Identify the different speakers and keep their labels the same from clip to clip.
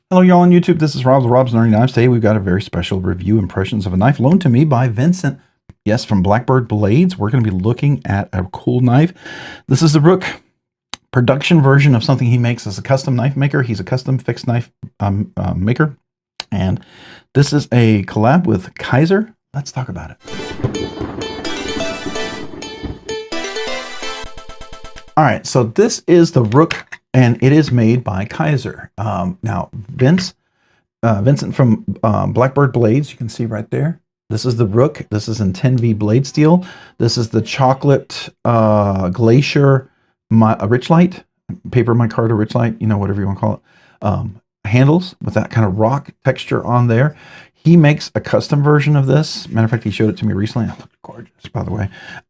Speaker 1: Hello, y'all on YouTube. This is Rob, the Rob's Nerdy Knives. Today we've got a very special review impressions of a knife loaned to me by Vincent. Yes, from Blackbird Blades. We're going to be looking at a cool knife. This is the Rook production version of something he makes as a custom knife maker. He's a custom fixed knife maker. And this is a collab with Kizer. Let's talk about it. All right, so this is the Rook, and it is made by Kizer. Now, Vincent from Blackbird Blades, you can see right there. This is the Rook. This is in 10V blade steel. This is the chocolate glacier Richlight, paper micarta Richlight, you know, whatever you want to call it. Handles with that kind of rock texture on there. He makes a custom version of this. Matter of fact, he showed it to me recently. It looked gorgeous, by the way.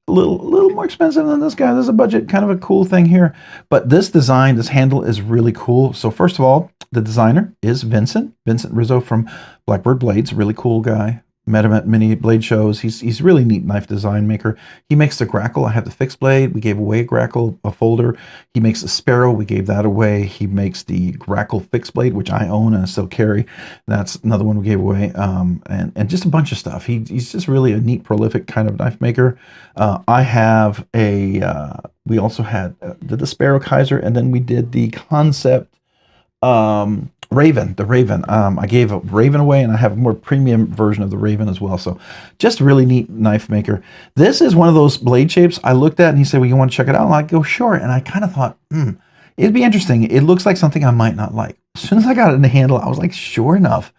Speaker 1: A little more expensive than this guy. There's a budget, kind of a cool thing here. But this design, this handle is really cool. So first of all, the designer is Vincent Rizzo from Blackbird Blades. Really cool guy. Met him at many blade shows. He's really neat knife design maker. He makes the grackle. I have the fixed blade. We gave away a grackle, a folder. He makes the sparrow. We gave that away. He makes the grackle fixed blade, which I own and I still carry. That's another one we gave away. And just a bunch of stuff. He's just really a neat, prolific kind of knife maker. I have a, we also had the sparrow Kizer, and then we did the concept, Raven. I gave a Raven away, and I have a more premium version of the Raven as well. So just really neat knife maker. This is one of those blade shapes I looked at, and he said, well, you want to check it out? And I go, sure. And I kind of thought, it'd be interesting. It looks like something I might not like. As soon as I got it in the handle, I was like, sure enough,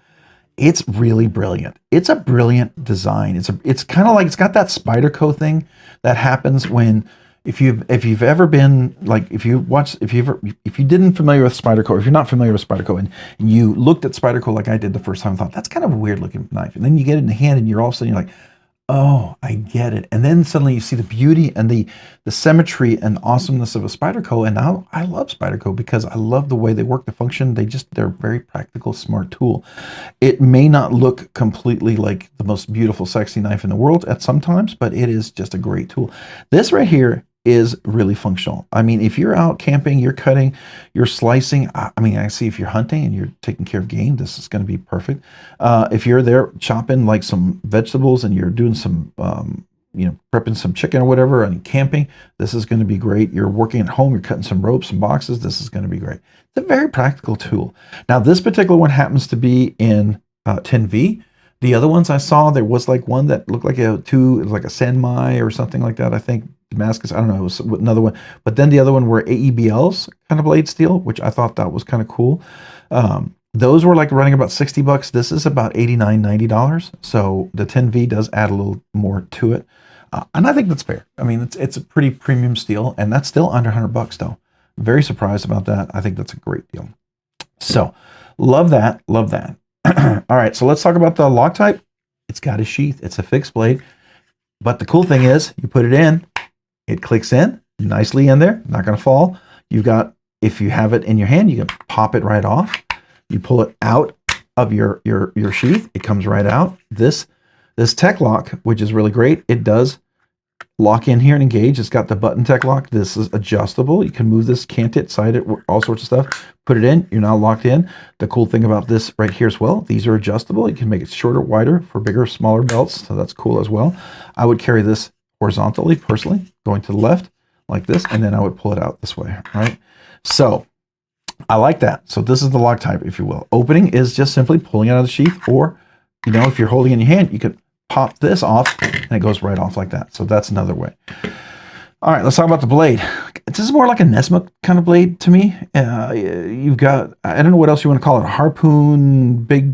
Speaker 1: it's really brilliant. It's a brilliant design. It's kind of like, it's got that Spyderco thing that happens when, if you've ever been, like, if you didn't familiar with Spyderco, or if you're not familiar with Spyderco, and you looked at Spyderco like I did the first time and thought, that's kind of a weird looking knife. And then you get it in the hand and you're all of a sudden, you're like, oh, I get it. And then suddenly you see the beauty and the symmetry and awesomeness of a Spyderco. And now I love Spyderco because I love the way they work, the function. They're a very practical, smart tool. It may not look completely like the most beautiful, sexy knife in the world at sometimes, but it is just a great tool. This right here is really functional. I mean, if you're out camping, you're cutting, you're slicing. I mean, I see if you're hunting and you're taking care of game, this is going to be perfect. If you're there chopping like some vegetables and you're doing some, prepping some chicken or whatever and camping, this is going to be great. You're working at home, you're cutting some ropes and boxes, this is going to be great. It's a very practical tool. Now, this particular one happens to be in 10V. The other ones I saw, there was like one that looked like it was like a Senmai or something like that. I think Damascus, I don't know, it was another one. But then the other one were AEBLs kind of blade steel, which I thought that was kind of cool. Those were like running about $60. This is about $89, $90. So the 10V does add a little more to it. And I think that's fair. I mean, it's a pretty premium steel, and that's still under $100 though. Very surprised about that. I think that's a great deal. So love that, love that. All right, so let's talk about the Loctite. It's got a sheath. It's a fixed blade. But the cool thing is, you put it in, it clicks in nicely in there, not going to fall. You've got, if you have it in your hand, you can pop it right off. You pull it out of your sheath, it comes right out. This Tech Lock, which is really great, it does lock in here and engage. It's got the button Tech Lock. This is adjustable. You can move this, cant it, side it, all sorts of stuff. Put it in, you're now locked in. The cool thing about this right here as well, these are adjustable. You can make it shorter, wider for bigger, smaller belts. So that's cool as well. I would carry this horizontally, personally, going to the left like this, and then I would pull it out this way, right? So I like that. So this is the Loctite, if you will. Opening is just simply pulling it out of the sheath, or, if you're holding it in your hand, you could pop this off and it goes right off like that. So that's another way. All right, let's talk about the blade. This is more like a Nesmuk kind of blade to me. You've got, I don't know what else you want to call it, a harpoon, big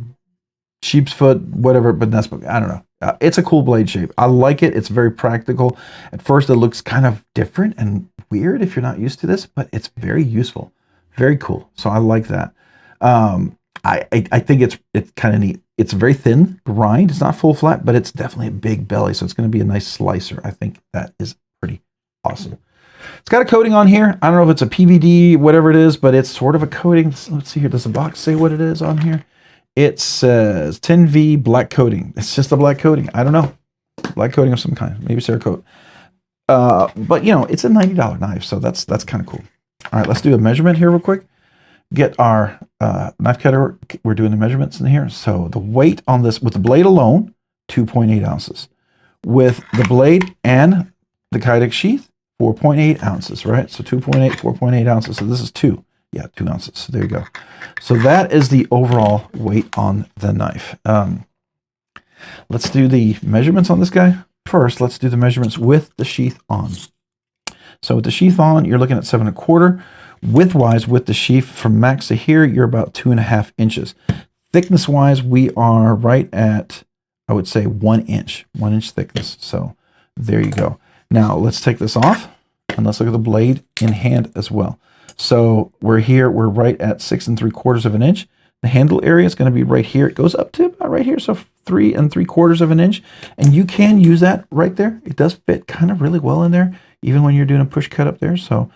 Speaker 1: sheep's foot, whatever, but Nesmuk, I don't know. It's a cool blade shape. I like it. It's very practical. At first, it looks kind of different and weird if you're not used to this, but it's very useful. Very cool. So I like that. I think it's kind of neat. It's a very thin grind. It's not full flat, but it's definitely a big belly. So it's going to be a nice slicer. I think that is pretty awesome. It's got a coating on here. I don't know if it's a PVD, whatever it is, but it's sort of a coating. Let's see here. Does the box say what it is on here? It says 10V black coating. It's just a black coating. I don't know. Black coating of some kind. Maybe Cerakote. But, it's a $90 knife, so that's kind of cool. All right, let's do a measurement here real quick. get our knife cutter. We're doing the measurements in here. So the weight on this, with the blade alone, 2.8 ounces. With the blade and the Kydex sheath, 4.8 ounces, right? So 2.8, 4.8 ounces. So this is 2. Yeah, 2 ounces. So there you go. So that is the overall weight on the knife. Let's do the measurements on this guy. First, let's do the measurements with the sheath on. So with the sheath on, you're looking at 7 1/4. Width-wise, with the sheath from max to here, you're about 2.5 inches. Thickness-wise, we are right at, I would say, 1 inch. 1 inch thickness. So there you go. Now let's take this off and let's look at the blade in hand as well. So we're right at 6 3/4 of an inch. The handle area is going to be right here. It goes up to about right here, so 3 3/4 of an inch. And you can use that right there. It does fit kind of really well in there, even when you're doing a push cut up there. So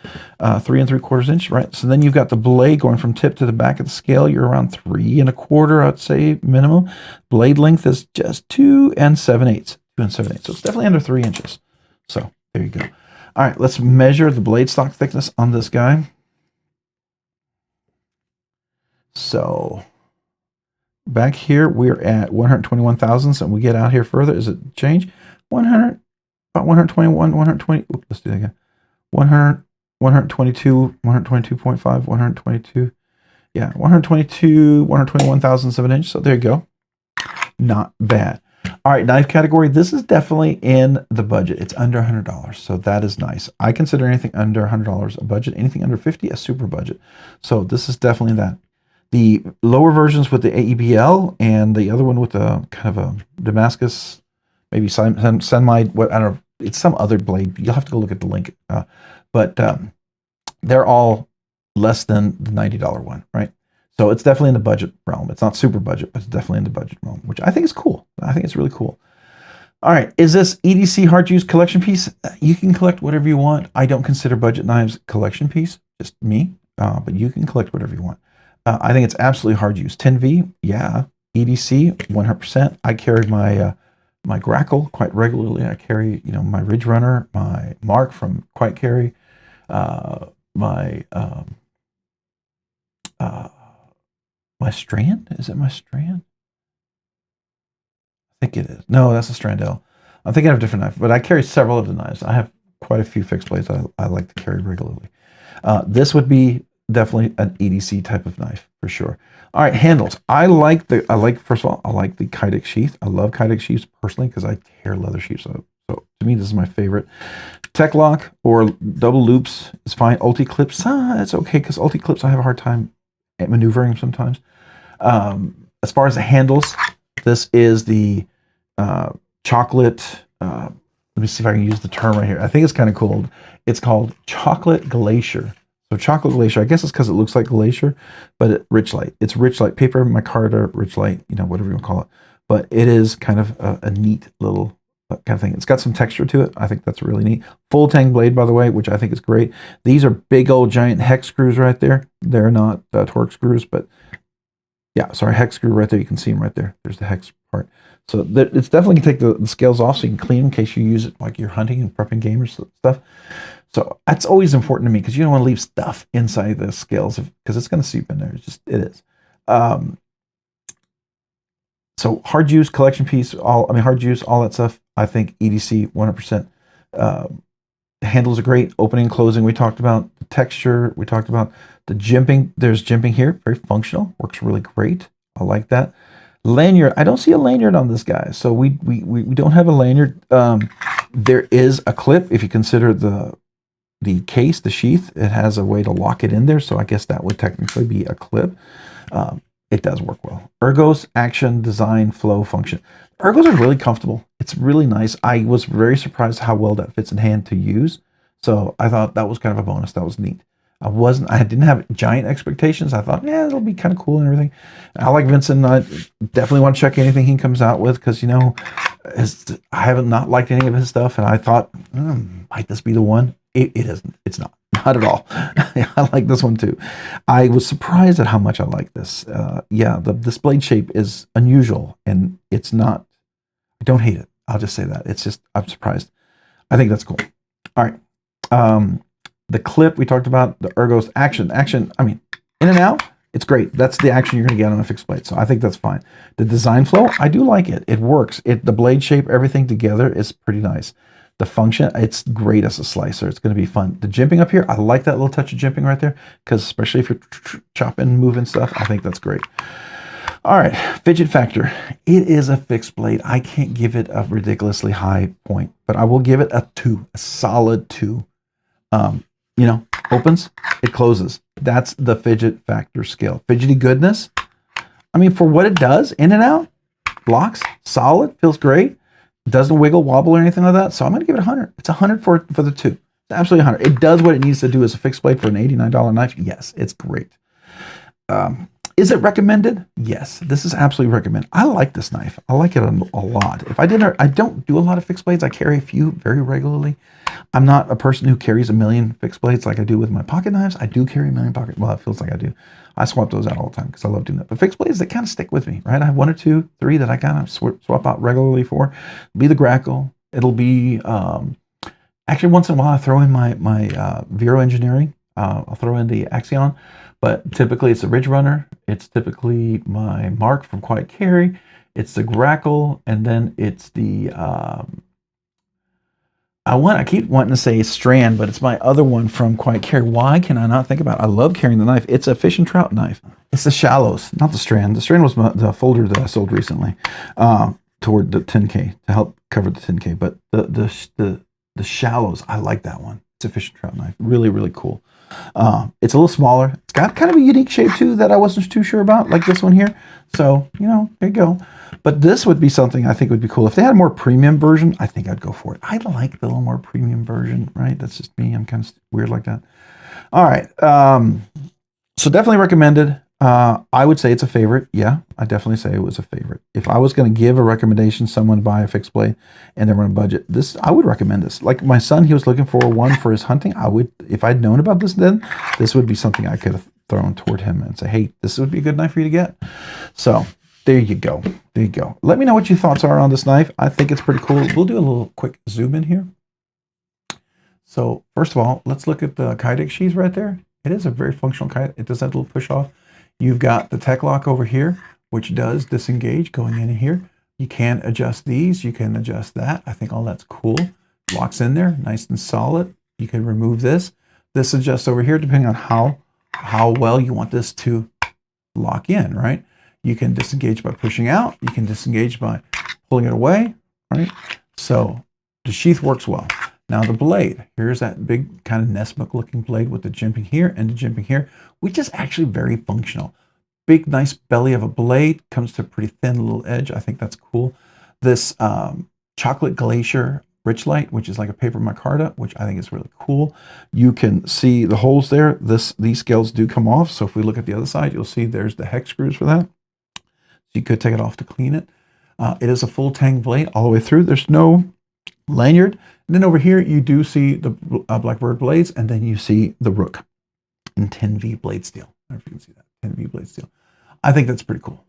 Speaker 1: 3 3/4 inch, right? So then you've got the blade going from tip to the back of the scale. You're around 3 1/4, I'd say, minimum. Blade length is just 2 7/8. 2 7/8. So it's definitely under 3 inches. So there you go. All right, let's measure the blade stock thickness on this guy. So back here, we're at 121 thousandths, and we get out here further. Is it change? 100, about 121, 120. Oops, let's do that again. 100, 122, 122.5, 122. Yeah, 122, 121 thousandths of an inch. So there you go. Not bad. All right, knife category. This is definitely in the budget. It's under $100, so that is nice. I consider anything under $100 a budget. Anything under 50 a super budget. So this is definitely that. The lower versions with the AEBL and the other one with the kind of a Damascus, maybe semi, what, I don't know, it's some other blade. You'll have to go look at the link. But they're all less than the $90 one, right? So it's definitely in the budget realm. It's not super budget, but it's definitely in the budget realm, which I think is cool. I think it's really cool. All right, is this EDC hard to use collection piece? You can collect whatever you want. I don't consider budget knives collection piece, just me, but you can collect whatever you want. I think it's absolutely hard use. 10V, yeah. EDC, 100%. I carry my my Grackle quite regularly. I carry, my Ridge Runner, my Mark from Quite Carry, my Strand. Is it my Strand? I think it is. No, that's a Strandell. I'm thinking of a different knife, but I carry several of the knives. I have quite a few fixed blades I like to carry regularly. This would be definitely an EDC type of knife for sure. All right, handles. First of all, I like the Kydex sheath. I love Kydex sheaths personally because I tear leather sheaths. So to me, this is my favorite. Tech lock or double loops is fine. Ulti clips, it's okay because ulti clips I have a hard time at maneuvering sometimes. As far as the handles, this is the chocolate. Let me see if I can use the term right here. I think it's kind of cool. It's called Chocolate Glacier. So Chocolate Glacier, I guess it's because it looks like glacier, but rich light. It's rich light, paper micarta, rich light, whatever you want to call it. But it is kind of a neat little kind of thing. It's got some texture to it. I think that's really neat. Full tang blade, by the way, which I think is great. These are big old giant hex screws right there. They're not torque screws, but yeah, sorry, hex screw right there. You can see them right there. There's the hex part. So it's definitely going to take the scales off so you can clean them in case you use it like you're hunting and prepping game or stuff. So that's always important to me because you don't want to leave stuff inside the scales because it's going to seep in there. It is. So hard use, collection piece, hard use, all that stuff. I think EDC 100%. The handles are great. Opening and closing, we talked about. The texture, we talked about. The jimping, there's jimping here. Very functional. Works really great. I like that. Lanyard, I don't see a lanyard on this guy. So we don't have a lanyard. There is a clip if you consider the case, the sheath. It has a way to lock it in there. So I guess that would technically be a clip. It does work well. Ergos, action, design, flow, function. Ergos are really comfortable. It's really nice. I was very surprised how well that fits in hand to use. So I thought that was kind of a bonus. That was neat. I didn't have giant expectations. I thought, yeah, it'll be kind of cool and everything. I like Vincent. I definitely want to check anything he comes out with because, I haven't not liked any of his stuff. And I thought, might this be the one? It isn't. It's not at all. I like this one too. I was surprised at how much I like this. This blade shape is unusual and it's not, I don't hate it. I'll just say that. It's just, I'm surprised. I think that's cool. All right. The clip we talked about, the Ergos action. I mean, In and out, it's great. That's the action you're going to get on a fixed blade. So I think that's fine. The design flow, I do like it. It works. The blade shape, everything together is pretty nice. The function, it's great as a slicer. It's going to be fun. The jimping up here, I like that little touch of jimping right there, because especially if you're chopping, moving stuff, I think that's great. All right, fidget factor. It is a fixed blade. I can't give it a ridiculously high point, but I will give it a 2, a solid 2. You know, opens, it closes. That's the fidget factor scale. Fidgety goodness. I mean, for what it does, in and out, blocks, solid, feels great. Doesn't wiggle, wobble, or anything like that. So I'm going to give it 100. It's 100 for the 2. It's absolutely 100. It does what it needs to do as a fixed blade for an $89 knife. Yes, it's great. Is it recommended? Yes, this is absolutely recommended. I like this knife. I like it a lot. If I don't do a lot of fixed blades. I carry a few very regularly. I'm not a person who carries a million fixed blades like I do with my pocket knives. I do carry a million pocket. Well, it feels like I do. I swap those out all the time because I love doing that. But fixed blades, they kind of stick with me, right? I have 1 or 2, 3 that I kind of swap out regularly for. It'll be the Grackle. It'll be actually once in a while I throw in my Vero Engineering. I'll throw in the Axion. But typically it's a Ridge Runner. It's typically my Mark from Quiet Carry. It's the Grackle, and then it's the I keep wanting to say Strand, but it's my other one from Quiet Carry. Why can I not think about it? I love carrying the knife. It's a fish and trout knife. It's the Shallows, not the Strand. The Strand was the folder that I sold recently toward the 10K to help cover the 10K. But the Shallows, I like that one. It's a fish and trout knife. Really, really cool. It's a little smaller. It's got kind of a unique shape too that I wasn't too sure about, like this one here. So, you know, there you go. But this would be something I think would be cool. If they had a more premium version, I think I'd go for it. I like the little more premium version, right? That's just me. I'm kind of weird like that. All right. So definitely recommended. I would say it's a favorite. Yeah, I definitely say it was a favorite. If I was going to give a recommendation, someone buy a fixed blade and they're on a budget, I would recommend this. Like my son, he was looking for one for his hunting. If I'd known about this then, this would be something I could have thrown toward him and say, hey, this would be a good knife for you to get. So there you go. There you go. Let me know what your thoughts are on this knife. I think it's pretty cool. We'll do a little quick zoom in here. So first of all, let's look at the Kydex sheaths right there. It is a very functional Kydex. It does that little push off. You've got the tech lock over here, which does disengage going in here. You can adjust these. You can adjust that. I think all that's cool. Locks in there, nice and solid. You can remove this. This adjusts over here depending on how well you want this to lock in, right? You can disengage by pushing out. You can disengage by pulling it away, right? So the sheath works well. Now the blade, here's that big kind of Nesmuk looking blade with the jimping here and the jimping here, which is actually very functional. Big, nice belly of a blade, comes to a pretty thin little edge. I think that's cool. This chocolate glacier Richlight, which is like a paper micarta, which I think is really cool. You can see the holes there. These scales do come off. So if we look at the other side, you'll see there's the hex screws for that. So you could take it off to clean it. It is a full tang blade all the way through. There's no lanyard. And then over here, you do see the Blackbird blades, and then you see the Rook in 10V blade steel. I don't know if you can see that, 10V blade steel. I think that's pretty cool.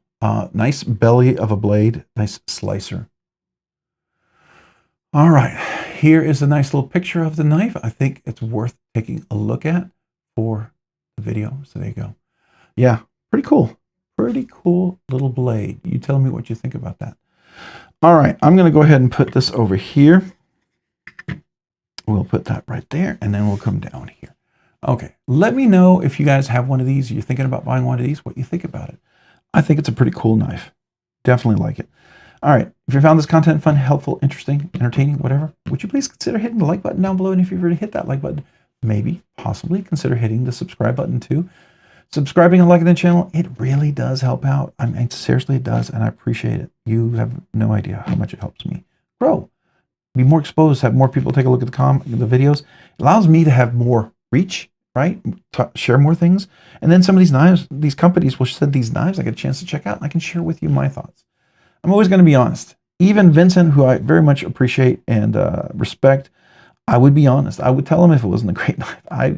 Speaker 1: Nice belly of a blade, nice slicer. All right, here is a nice little picture of the knife. I think it's worth taking a look at for the video. So there you go. Yeah, pretty cool. Pretty cool little blade. You tell me what you think about that. All right, I'm going to go ahead and put this over here. We'll put that right there, and then we'll come down here. Okay, let me know if you guys have one of these. You're thinking about buying one of these, what you think about it. I think it's a pretty cool knife. Definitely like it. All right, if you found this content fun, helpful, interesting, entertaining, whatever, would you please consider hitting the like button down below? And if you've already hit that like button, maybe, possibly consider hitting the subscribe button too. Subscribing and liking the channel, it really does help out. I mean, seriously, it does, and I appreciate it. You have no idea how much it helps me grow. Be more exposed, have more people take a look at the videos. It allows me to have more reach, right? Share more things. And then some of these knives, these companies will send these knives I get a chance to check out, and I can share with you my thoughts. I'm always going to be honest. Even Vincent, who I very much appreciate and respect, I would be honest. I would tell him if it wasn't a great knife.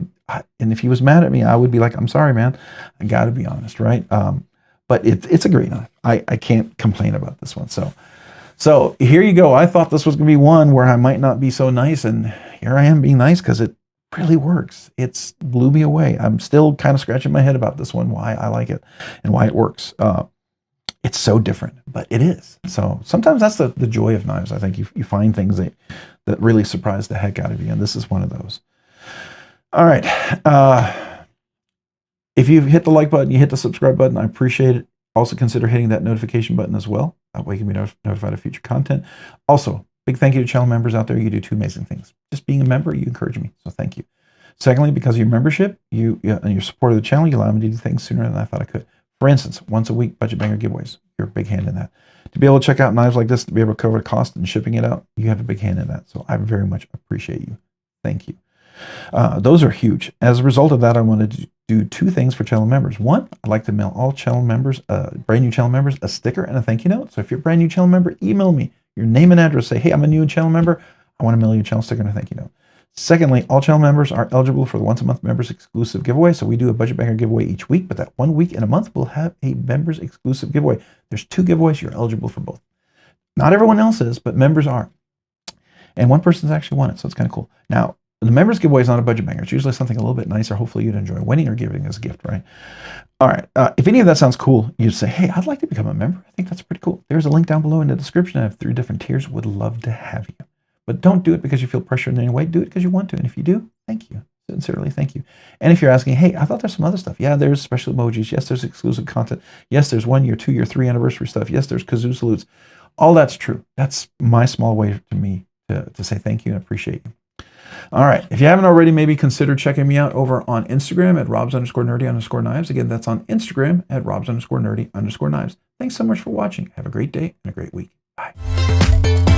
Speaker 1: And if he was mad at me, I would be like, I'm sorry, man. I got to be honest, right? But it's a great knife. I can't complain about this one. So here you go. I thought this was going to be one where I might not be so nice, and here I am being nice because it really works. It's blew me away. I'm still kind of scratching my head about this one, why I like it and why it works. It's so different, but it is. So sometimes that's the joy of knives. I think you find things that really surprise the heck out of you, and this is one of those. All right. If you've hit the like button, you hit the subscribe button, I appreciate it. Also consider hitting that notification button as well. That way you can be notified of future content. Also, big thank you to channel members out there. You do two amazing things. Just being a member, you encourage me, so thank you. Secondly, because of your membership, and your support of the channel, you allow me to do things sooner than I thought I could. For instance, once a week budget banger giveaways. You're a big hand in that. To be able to check out knives like this, to be able to cover the cost and shipping it out, you have a big hand in that. So I very much appreciate you. Thank you. Those are huge. As a result of that, I wanted to do two things for channel members. One, I'd like to mail all channel members, brand new channel members, a sticker and a thank you note. So if you're a brand new channel member, email me your name and address. Say, hey, I'm a new channel member. I want to mail you a channel sticker and a thank you note. Secondly, all channel members are eligible for the once a month members exclusive giveaway. So we do a budget banger giveaway each week, but that 1 week in a month we'll have a members exclusive giveaway. There's 2 giveaways. You're eligible for both. Not everyone else is, but members are. And one person's actually won it, so it's kind of cool. Now, the members giveaway is not a budget banger. It's usually something a little bit nicer. Hopefully you'd enjoy winning or giving as a gift, right? All right. If any of that sounds cool, you'd say, hey, I'd like to become a member. I think that's pretty cool. There's a link down below in the description. I have 3 different tiers. Would love to have you. But don't do it because you feel pressure in any way. Do it because you want to. And if you do, thank you. Sincerely, thank you. And if you're asking, hey, I thought there's some other stuff. Yeah, there's special emojis. Yes, there's exclusive content. Yes, there's 1 year, 2 year, 3 anniversary stuff. Yes, there's kazoo salutes. All that's true. That's my small way to me to say thank you and appreciate you. All right. If you haven't already, maybe consider checking me out over on Instagram at robs_nerdy_knives. Again, that's on Instagram at robs_nerdy_knives. Thanks so much for watching. Have a great day and a great week. Bye.